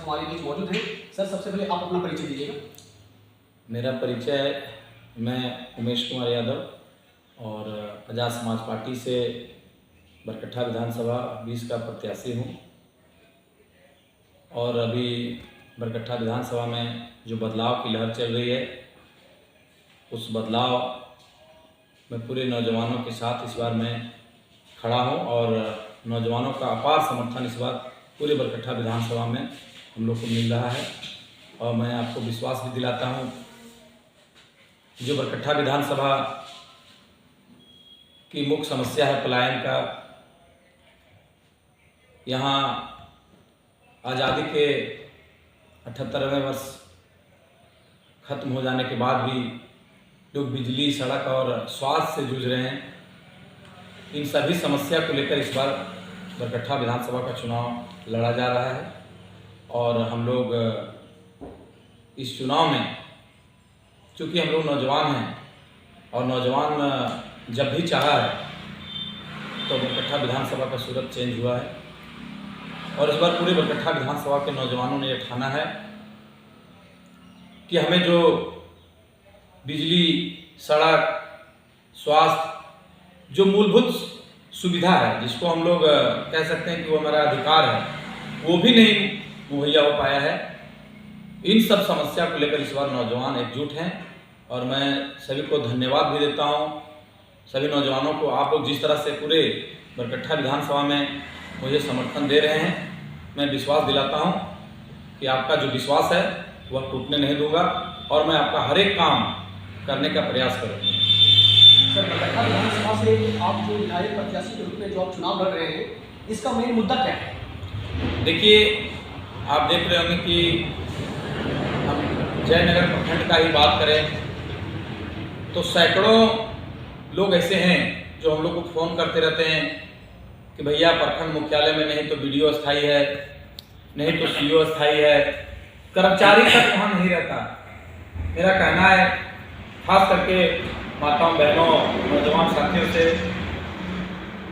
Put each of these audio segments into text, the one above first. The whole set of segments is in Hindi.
हमारे बीच मौजूद हैं। सर, सबसे पहले आप अपना परिचय दीजिएगा। मेरा परिचय, मैं उमेश कुमार यादव और आज़ाद समाज पार्टी से बरकट्ठा विधानसभा 20 का प्रत्याशी हूँ। और अभी बरकट्ठा विधानसभा में जो बदलाव की लहर चल रही है, उस बदलाव में पूरे नौजवानों के साथ इस बार मैं खड़ा हूँ और नौजवानों का अपार समर्थन इस बार पूरे बरकट्ठा विधानसभा में हम लोग को मिल रहा है। और मैं आपको विश्वास भी दिलाता हूँ, जो बरकट्ठा विधानसभा की मुख्य समस्या है पलायन का, यहाँ आज़ादी के 78वें वर्ष खत्म हो जाने के बाद भी लोग बिजली, सड़क और स्वास्थ्य से जूझ रहे हैं। इन सभी समस्या को लेकर इस बार बरकट्ठा विधानसभा का चुनाव लड़ा जा रहा है। और हम लोग इस चुनाव में, चूँकि हम लोग नौजवान हैं और नौजवान जब भी चाहा है तो बरकट्ठा विधानसभा का सूरत चेंज हुआ है। और इस बार पूरे बरकट्ठा विधानसभा के नौजवानों ने यह ठाना है कि हमें जो बिजली, सड़क, स्वास्थ्य, जो मूलभूत सुविधा है, जिसको हम लोग कह सकते हैं कि वो हमारा अधिकार है, वो भी नहीं मुहैया हो पाया है। इन सब समस्या को लेकर इस बार नौजवान एकजुट हैं और मैं सभी को धन्यवाद भी देता हूँ। सभी नौजवानों को आप लोग जिस तरह से पूरे बरकट्ठा विधानसभा में मुझे समर्थन दे रहे हैं, मैं विश्वास दिलाता हूँ कि आपका जो विश्वास है वह टूटने नहीं दूंगा और मैं आपका हर एक काम करने का प्रयास करूँगा। सर, बरकट्ठा विधानसभा से आप जो विधायक प्रत्याशी के रूप में जो आप चुनाव लड़ रहे हैं, इसका मेन मुद्दा क्या है? देखिए, आप देख रहे होंगे कि हम जयनगर प्रखंड का ही बात करें तो सैकड़ों लोग ऐसे हैं जो हम लोग को फ़ोन करते रहते हैं कि भैया प्रखंड मुख्यालय में नहीं तो BDO अस्थायी है, नहीं तो CO अस्थायी है, कर्मचारी तक वहाँ नहीं रहता। मेरा कहना है, खास करके माताओं, बहनों, नौजवान साथियों से,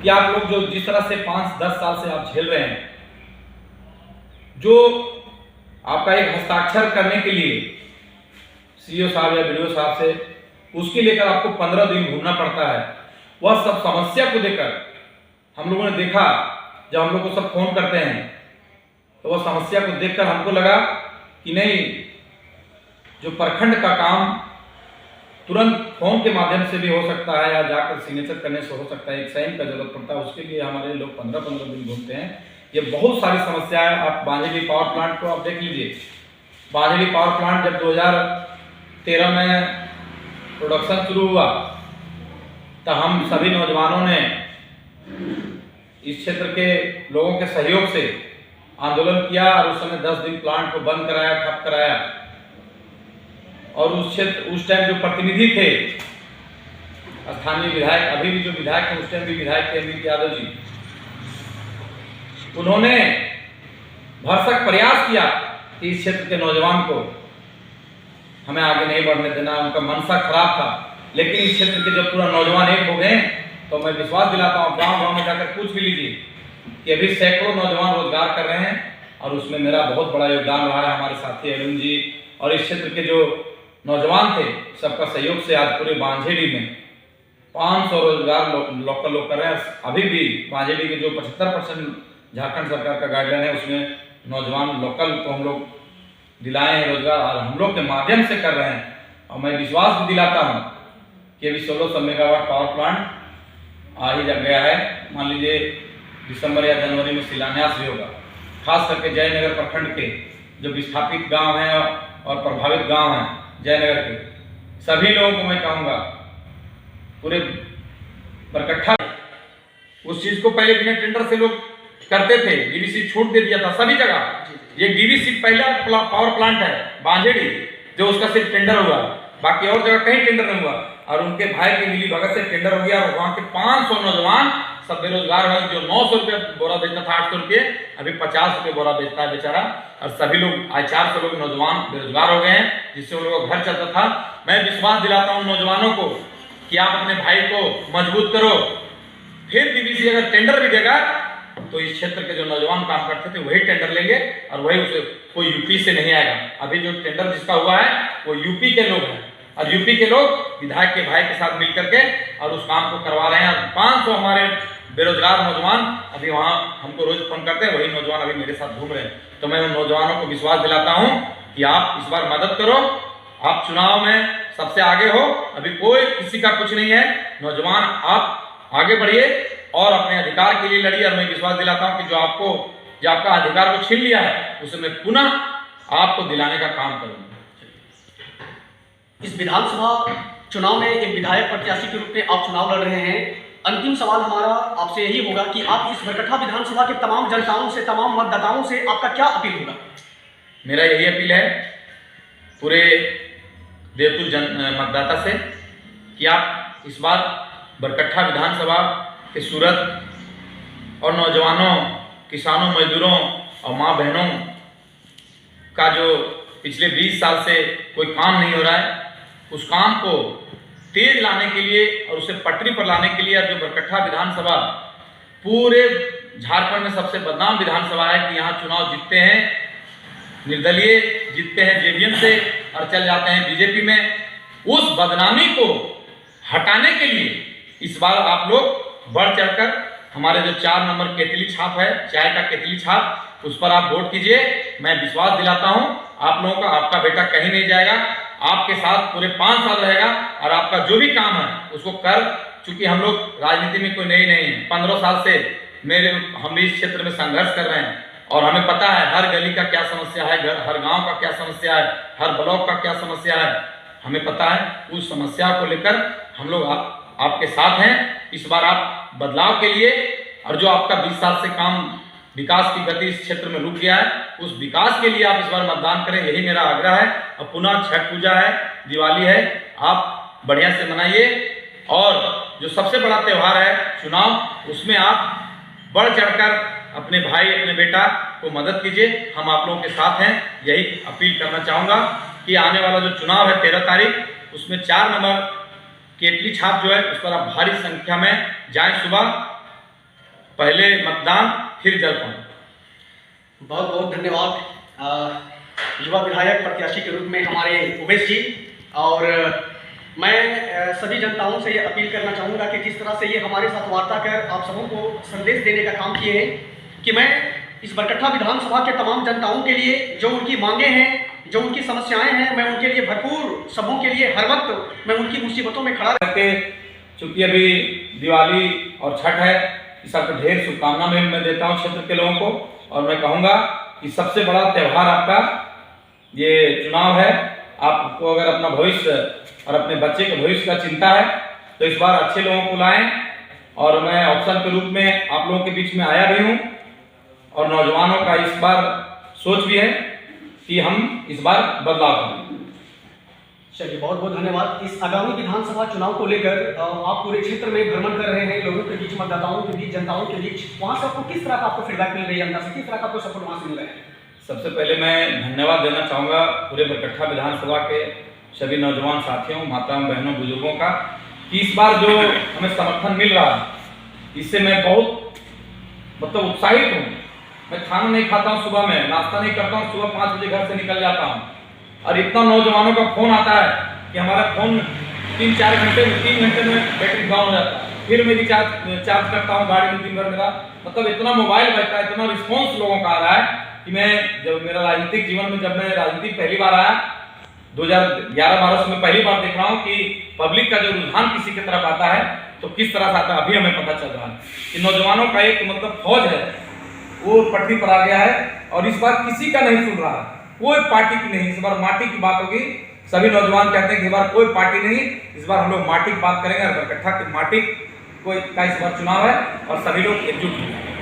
कि आप लोग जो जिस तरह से 5-10 साल से आप झेल रहे हैं, जो आपका एक हस्ताक्षर करने के लिए CO साहब या BDO साहब से, उसके लेकर आपको 15 दिन घूमना पड़ता है। वह सब समस्या को लेकर हम लोगों ने देखा, जब हम लोग को सब फोन करते हैं तो वह समस्या को देखकर हमको लगा कि नहीं, जो प्रखंड का काम तुरंत फोन के माध्यम से भी हो सकता है या जाकर सिग्नेचर करने से हो सकता है, एक साइन का जरूरत पड़ता है, उसके लिए हमारे लोग 15-15 दिन घूमते हैं। ये बहुत सारी समस्या है। आप बांझेड़ी पावर प्लांट को आप देख लीजिए। बांझेड़ी पावर प्लांट जब 2013 में प्रोडक्शन शुरू हुआ तो हम सभी नौजवानों ने इस क्षेत्र के लोगों के सहयोग से आंदोलन किया और उस समय 10 दिन प्लांट को बंद कराया, ठप कराया। और उस टाइम जो प्रतिनिधि थे, स्थानीय विधायक, अभी भी जो विधायक थे, उस टाइम भी विधायक थे अमित यादव जी, उन्होंने भरसक प्रयास किया कि इस क्षेत्र के नौजवान को हमें आगे नहीं बढ़ने देना। उनका मनसा खराब था, लेकिन इस क्षेत्र के जब पूरा नौजवान एक हो गए तो मैं विश्वास दिलाता हूँ, गाँव में जाकर पूछ भी लीजिए कि अभी सैकड़ों नौजवान रोजगार कर रहे हैं और उसमें मेरा बहुत बड़ा योगदान रहा है। हमारे साथी अरुण जी और इस क्षेत्र के जो नौजवान थे, सबका सहयोग से आज पूरे बांझेड़ी में 500 रोजगार लोकल लोग कर रहे हैं। अभी भी बांझेड़ी के जो 75% झारखंड सरकार का गाइडलाइन है, उसमें नौजवान लोकल को हम लोग दिलाए हैं रोजगार और हम लोग के माध्यम से कर रहे हैं। और मैं विश्वास भी दिलाता हूँ कि अभी 1600 मेगावाट पावर प्लांट आ ही गया है। मान लीजिए दिसंबर या जनवरी में शिलान्यास भी होगा। खास करके जयनगर प्रखंड के जो विस्थापित गांव हैं और प्रभावित गांव हैं जयनगर के, सभी लोगों को मैं कहूँगा, पूरे बरकट्ठा उस चीज़ को पहले बिना टेंडर से लोग करते थे, DVC छूट दे दिया था सभी जगह। ये DVC पहला पावर प्लांट है बांझेड़ी, जो उसका सिर्फ टेंडर हुआ, बाकी और जगह कहीं टेंडर नहीं हुआ। और उनके भाई की मिली भगत से टेंडर हो गया और वहाँ के 500 नौजवान सब बेरोजगार हुए। जो 900 रुपये बोरा बेचता था, 800 रुपये, अभी 50 रुपये बोरा बेचता है बेचारा। और सभी लोग आज 400 लोग नौजवान बेरोजगार हो गए हैं, जिससे उन लोगों का घर चलता था। मैं विश्वास दिलाता हूँ नौजवानों को कि आप अपने भाई को मजबूत करो। फिर DVC अगर टेंडर भी देगा तो इस क्षेत्र के जो नौजवान काम करते थे वही टेंडर लेंगे और वही उसे कोई यूपी से नहीं आएगा। अभी जो टेंडर जिसका हुआ है वो यूपी के लोग हैं और यूपी के लोग विधायक के भाई के साथ मिलकर के और उस काम को करवा रहे हैं। 500 हमारे बेरोजगार नौजवान अभी वहाँ हमको रोज फोन करते हैं, वही नौजवान अभी मेरे साथ घूम रहे हैं। तो मैं उन नौजवानों को विश्वास दिलाता हूँ कि आप इस बार मदद करो, आप चुनाव में सबसे आगे हो, अभी कोई किसी का कुछ नहीं है। नौजवान आप आगे बढ़िए और अपने अधिकार के लिए लड़िए और मैं विश्वास दिलाता हूँ कि जो आपका अधिकार को छीन लिया है उसे मैं पुनः आपको दिलाने का काम करूँगा। इस विधानसभा चुनाव में एक विधायक प्रत्याशी के रूप में आप चुनाव लड़ रहे हैं। अंतिम सवाल हमारा आपसे यही होगा कि आप इस बरकट्ठा विधानसभा के तमाम जनताओं से, तमाम मतदाताओं से आपका क्या अपील होगा? मेरा यही अपील है पूरे देवतुल मतदाता से कि आप इस बार बरकट्ठा विधानसभा के सूरत और नौजवानों, किसानों, मजदूरों और माँ बहनों का जो पिछले 20 साल से कोई काम नहीं हो रहा है, उस काम को तेज लाने के लिए और उसे पटरी पर लाने के लिए, जो बरकट्ठा विधानसभा पूरे झारखंड में सबसे बदनाम विधानसभा है कि यहाँ चुनाव जीतते हैं निर्दलीय, जीतते हैं जेडीएम से और चल जाते हैं बीजेपी में, उस बदनामी को हटाने के लिए इस बार आप लोग बढ़ चढ़कर हमारे जो 4 नंबर केतली छाप है, चाय का केतली छाप, उस पर आप वोट कीजिए। मैं विश्वास दिलाता हूं आप लोगों का, आपका बेटा कहीं नहीं जाएगा, आपके साथ पूरे 5 साल रहेगा और आपका जो भी काम है उसको कर। चूंकि हम लोग राजनीति में कोई नहीं है, 15 साल से हम इस क्षेत्र में संघर्ष कर रहे हैं और हमें पता है हर गली का क्या समस्या है, हर गांव का क्या समस्या है, हर ब्लॉक का क्या समस्या है, हमें पता है। उस समस्या को लेकर हम लोग आपके साथ हैं। इस बार आप बदलाव के लिए और जो आपका 20 साल से काम विकास की गति इस क्षेत्र में रुक गया है, उस विकास के लिए आप इस बार मतदान करें, यही मेरा आग्रह है। और पुनः छठ पूजा है, दिवाली है, आप बढ़िया से मनाइए और जो सबसे बड़ा त्यौहार है चुनाव, उसमें आप बढ़ चढ़कर अपने भाई, अपने बेटा को मदद कीजिए। हम आप लोगों के साथ हैं, यही अपील करना चाहूँगा कि आने वाला जो चुनाव है 13 तारीख, उसमें 4 नंबर केतली छाप जो है उस पर आप भारी संख्या में जाएं। सुबह पहले मतदान फिर जलपान। बहुत बहुत धन्यवाद युवा विधायक प्रत्याशी के रूप में हमारे उमेश जी। और मैं सभी जनताओं से ये अपील करना चाहूँगा कि जिस तरह से ये हमारे साथ वार्ता कर आप सबों को संदेश देने का काम किए हैं कि मैं इस बरकट्ठा विधानसभा के तमाम जनताओं के लिए जो उनकी मांगे हैं, जो उनकी समस्याएं हैं, मैं उनके लिए भरपूर सबों के लिए हर वक्त मैं उनकी मुसीबतों में खड़ा करके, चूँकि अभी दिवाली और छठ है, इस सबको ढेर शुभकामना मैं देता हूँ क्षेत्र के लोगों को। और मैं कहूँगा कि सबसे बड़ा त्यौहार आपका ये चुनाव है। आपको अगर अपना भविष्य और अपने बच्चे के भविष्य का चिंता है तो इस बार अच्छे लोगों को लाएं। और मैं ऑप्शन के रूप में आप लोगों के बीच में आया भी हूँ और नौजवानों का इस बार सोच भी है कि हम इस बार बदलाव करें। चलिए, बहुत बहुत धन्यवाद। इस आगामी विधानसभा चुनाव को लेकर आप पूरे क्षेत्र में भ्रमण कर रहे हैं, लोगों के बीच, मतदाताओं के बीच, जनताओं के बीच, वहाँ से आपको किस तरह का आपको फीडबैक मिल रही है, अंदर से किस तरह का आपको सपोर्ट वहाँ से मिल रहा है? सबसे पहले मैं धन्यवाद देना चाहूँगा पूरे बरकट्ठा विधानसभा के सभी नौजवान साथियों, माताओं, बहनों, बुजुर्गों का कि इस बार जो हमें समर्थन मिल रहा है इससे मैं बहुत उत्साहित हूँ। मैं खाना नहीं खाता हूँ, सुबह में नाश्ता नहीं करता हूँ, सुबह 5 बजे घर से निकल जाता हूँ और इतना नौजवानों का फोन आता है कि हमारा फोन 3-4 घंटे में, 3 घंटे में बैटरी डाउन हो जाता है, फिर मैं चार्ज करता हूँ गाड़ी में दिन भर मेरा, इतना मोबाइल बजता है, इतना रिस्पॉन्स लोगों का आ रहा है कि मैं जब मेरा राजनीतिक जीवन में, जब मैं राजनीति पहली बार आया 2011-12 से मैं पहली बार देख रहा हूँ कि पब्लिक का जो रुझान किसी की तरफ आता है तो किस तरह से आता है। अभी हमें पता चल रहा है कि नौजवानों का एक फौज है, वो पटरी पर आ गया है और इस बार किसी का नहीं सुन रहा है, कोई पार्टी की नहीं। इस बार माटी की बात होगी, सभी नौजवान कहते हैं कि इस बार कोई पार्टी नहीं, इस बार हम लोग माटी की बात करेंगे और बरकट्ठा की माटी का इस बार चुनाव है और सभी लोग एकजुट हैं।